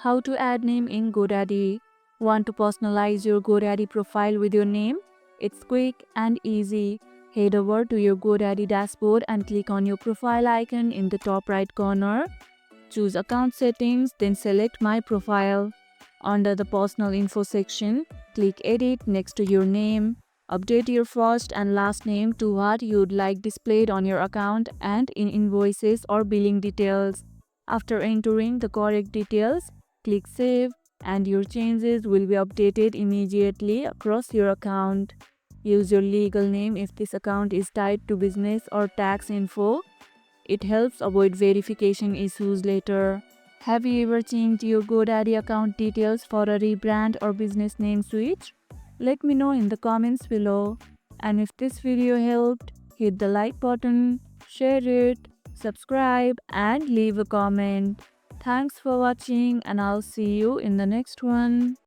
How to add name in Godaddy. Want to personalize your Godaddy profile with your name? It's quick and easy. Head over to your Godaddy dashboard and click on your profile icon in the top right corner. Choose account settings, then select my profile. Under the personal info section, click edit next to your name. Update your first and last name to what you'd like displayed on your account and in invoices or billing details. After entering the correct details, click save and your changes will be updated immediately across your account. Use your legal name if this account is tied to business or tax info. It helps avoid verification issues later. Have you ever changed your GoDaddy account details for a rebrand or business name switch? Let me know in the comments below. And if this video helped, hit the like button, share it, subscribe and leave a comment. Thanks for watching and I'll see you in the next one.